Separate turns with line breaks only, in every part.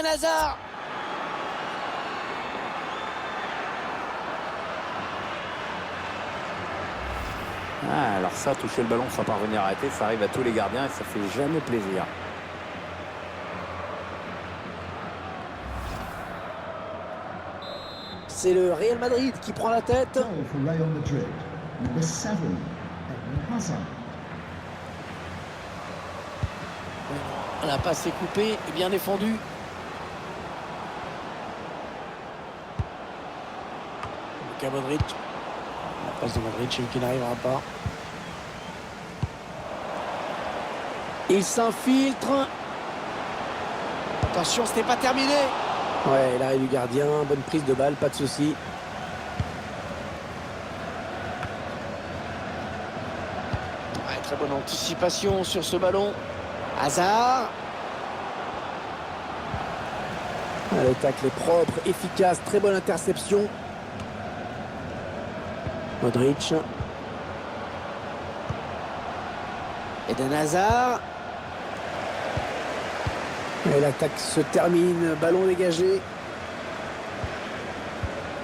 Eden Hazard.
Ah, alors ça, toucher le ballon sans parvenir à arrêter, ça arrive à tous les gardiens et ça fait jamais plaisir.
C'est le Real Madrid qui prend la tête.
Goal for Real Madrid. Number 7, Eden Hazard.
La passe est coupée et bien défendue. Luka Modric. La passe de Modric qui n'arrivera pas. Il s'infiltre. Attention, ce n'est pas terminé. Ouais, l'arrêt du gardien, bonne prise de balle, pas de souci. Ouais, très bonne anticipation sur ce ballon. Hazard. Le tacle est propre, efficace, très bonne interception. Modric. Eden Hazard. Et l'attaque se termine, ballon dégagé.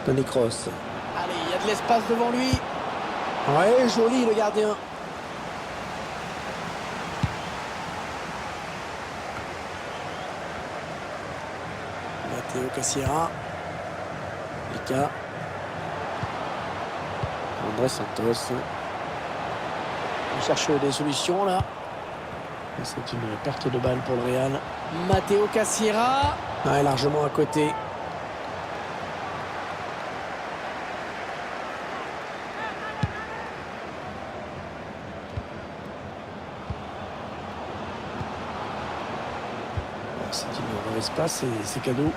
Toni Kroos. Allez, il y a de l'espace devant lui. Ouais, joli le gardien. Matteo Cassiera. Lika. André Santos. On cherche des solutions là. C'est une perte de balle pour le Real. Matteo Cassiera. Ouais, largement à côté. C'est une mauvaise passe et c'est cadeau.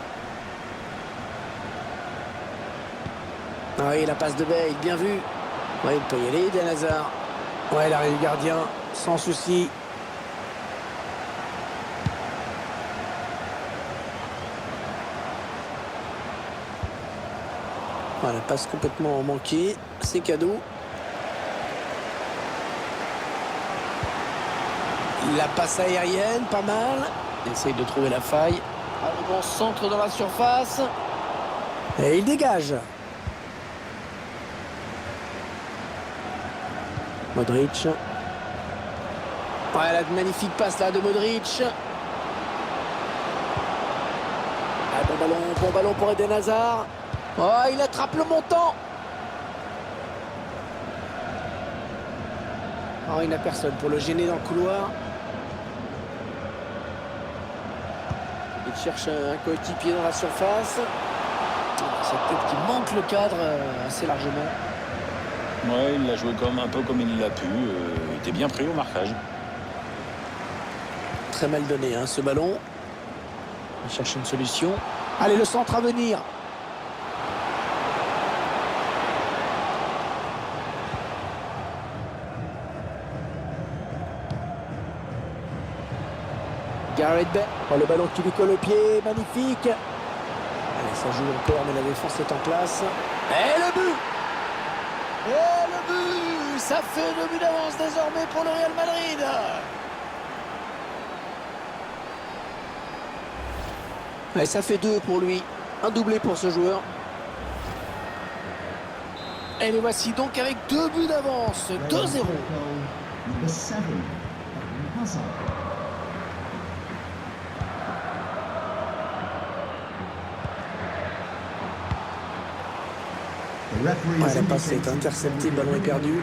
Ah oui, la passe de Bale, bien vu. Ouais, il peut y aller, Eden Hazard. Ouais, l'arrêt du gardien, sans souci. Voilà, passe complètement manquée, c'est cadeau. La passe aérienne, pas mal. Il essaye de trouver la faille. Ah, le bon centre dans la surface. Et il dégage. Modric. Ouais, la magnifique passe là de Modric. Ah, bon ballon pour Eden Hazard. Oh, il attrape le montant. Oh, il n'a personne pour le gêner dans le couloir. Il cherche un coéquipier dans la surface. Cette tête qui manque le cadre assez largement.
Ouais, il l'a joué un peu comme il l'a pu. Il était bien pris au marquage.
Très mal donné, hein, ce ballon. Il cherche une solution. Allez, le centre à venir. Gareth Bale. Oh, le ballon qui lui colle au pied, magnifique. Allez, ça joue encore, mais la défense est en place. Et le but! Et le but! Ça fait 2 buts d'avance désormais pour le Real Madrid. Et ça fait 2 pour lui. Un doublé pour ce joueur. Et les voici donc avec 2 buts d'avance. 2-0.
Number 7, Eden Hazard.
Ouais, la passe est interceptée, le ballon est perdu.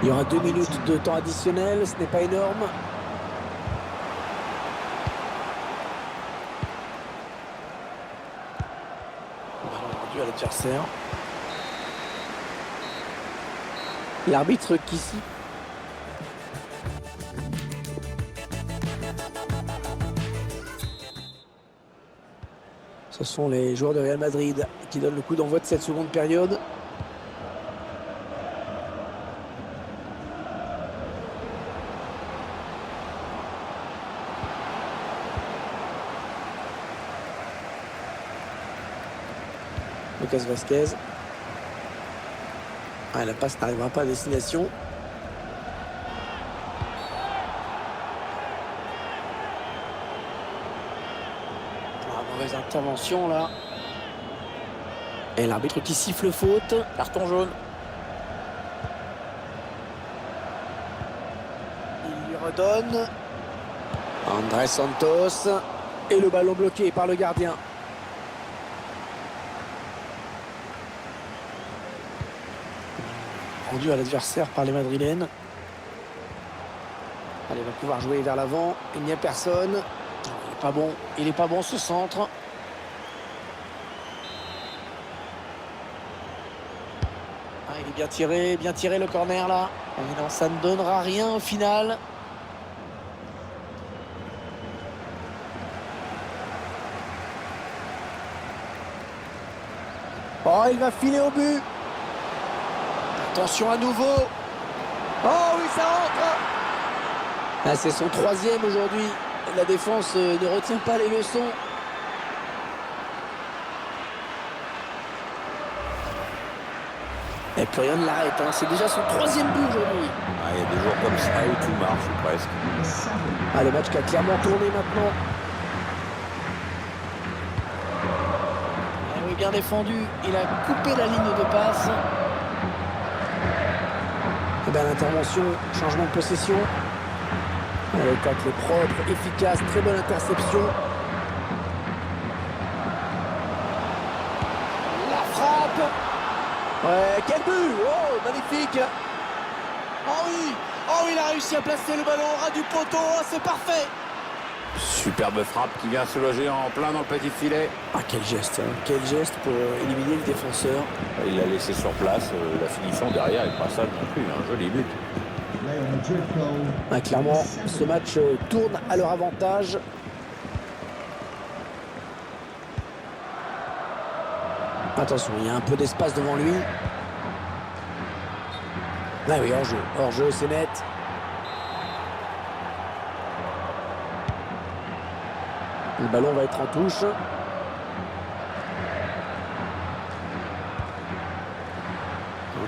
Il y aura 2 minutes de temps additionnel, ce n'est pas énorme. Ballon rendu à l'adversaire. L'arbitre qui ici. Ce sont les joueurs de Real Madrid qui donnent le coup d'envoi de cette seconde période. Lucas Vazquez. Ah, la passe n'arrivera pas à destination. Mauvaise intervention là. Et l'arbitre qui siffle faute.
Carton jaune.
Il lui redonne. André Santos. Et le ballon bloqué par le gardien. Rendu à l'adversaire par les Madrilènes. Allez, il va pouvoir jouer vers l'avant. Il n'y a personne. Il n'est pas bon. Il n'est pas bon ce centre. Ah, il est bien tiré le corner là. Et non, ça ne donnera rien au final. Oh, il va filer au but. Attention à nouveau. Oh oui, ça rentre. Ah, c'est son 3e aujourd'hui. La défense ne retient pas les leçons. Et plus rien ne l'arrête. Hein. C'est déjà son 3e but aujourd'hui.
Ah, il y a des jours comme ça où tout marche, ou presque.
Number 7.
Ah, le match qui a clairement tourné maintenant. Ah oui, bien défendu. Il a coupé la ligne de passe. Et bien l'intervention, changement de possession. Le tacle est propre, efficace, très bonne interception. La frappe. Ouais, quel but. Oh, magnifique. Oh oui, il a réussi à placer le ballon au ras du poteau. Oh, c'est parfait.
Superbe frappe qui vient se loger en plein dans le petit filet.
Ah, quel geste, hein. Quel geste pour éliminer le défenseur.
Il l'a laissé sur place. La finition derrière est pas sale non plus. Un joli but.
Real Madrid goal.
Ah, clairement, ce match tourne à leur avantage. Attention, il y a un peu d'espace devant lui. Ah oui, hors-jeu, c'est net. Le ballon va être en touche.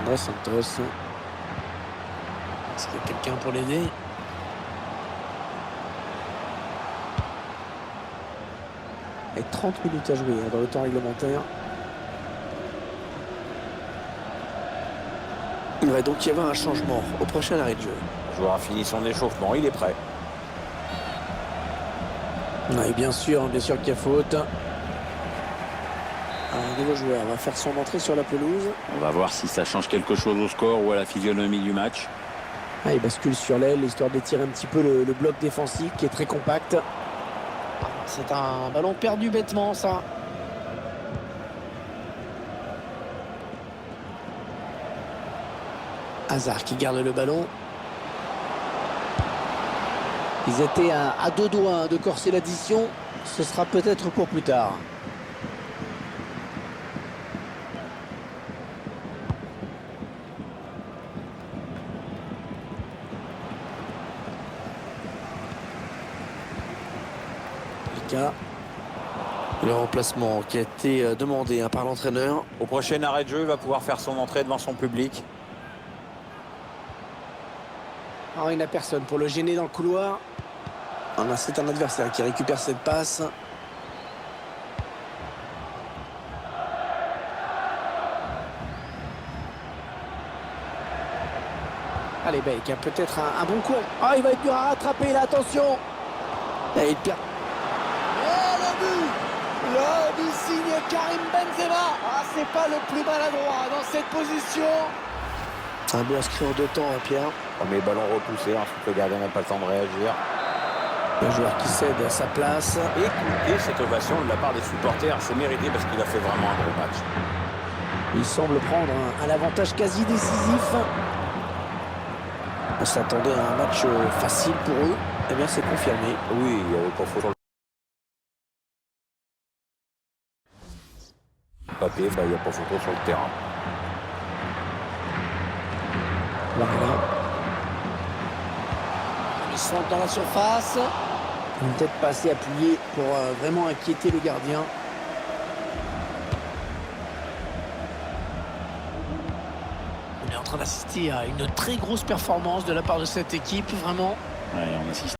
André Santos. Est-ce qu'il y a quelqu'un pour l'aider? Et 30 minutes à jouer hein, dans le temps réglementaire. Il va donc y avoir un changement au prochain arrêt de jeu.
Le joueur a fini son échauffement, il est prêt.
Oui, bien sûr qu'il y a faute. Un nouveau joueur va faire son entrée sur la pelouse.
On va voir si ça change quelque chose au score ou à la physionomie du match.
Ah, il bascule sur l'aile, histoire d'étirer un petit peu le bloc défensif qui est très compact. C'est un ballon perdu bêtement, ça. Hazard qui garde le ballon. Ils étaient à 2 doigts de corser l'addition. Ce sera peut-être pour plus tard. Le remplacement qui a été demandé par l'entraîneur.
Au prochain arrêt de jeu, il va pouvoir faire son entrée devant son public.
Alors, il n'y a personne pour le gêner dans le couloir. C'est un adversaire qui récupère cette passe. Allez, Bake a peut-être un bon coup. Ah, il va être dur à rattraper, là, attention. Et il perd. Le but signe Karim Benzema. Ah, c'est pas le plus maladroit dans cette position. Un but inscrit en 2 temps, hein, Pierre.
Premier ballon repoussé, ensuite le gardien n'a pas le temps de réagir.
Un joueur qui cède à sa place.
Écoutez cette ovation de la part des supporters, c'est mérité parce qu'il a fait vraiment un gros match.
Il semble prendre un avantage quasi décisif. On s'attendait à un match facile pour eux. Eh bien, c'est confirmé.
Oui, il y avait pas faute. Papier, il n'y a pas photo sur le terrain.
Voilà. Ils sont dans la surface. Une tête pas assez appuyée pour vraiment inquiéter le gardien. On est en train d'assister à une très grosse performance de la part de cette équipe, vraiment.
Ouais, on assiste.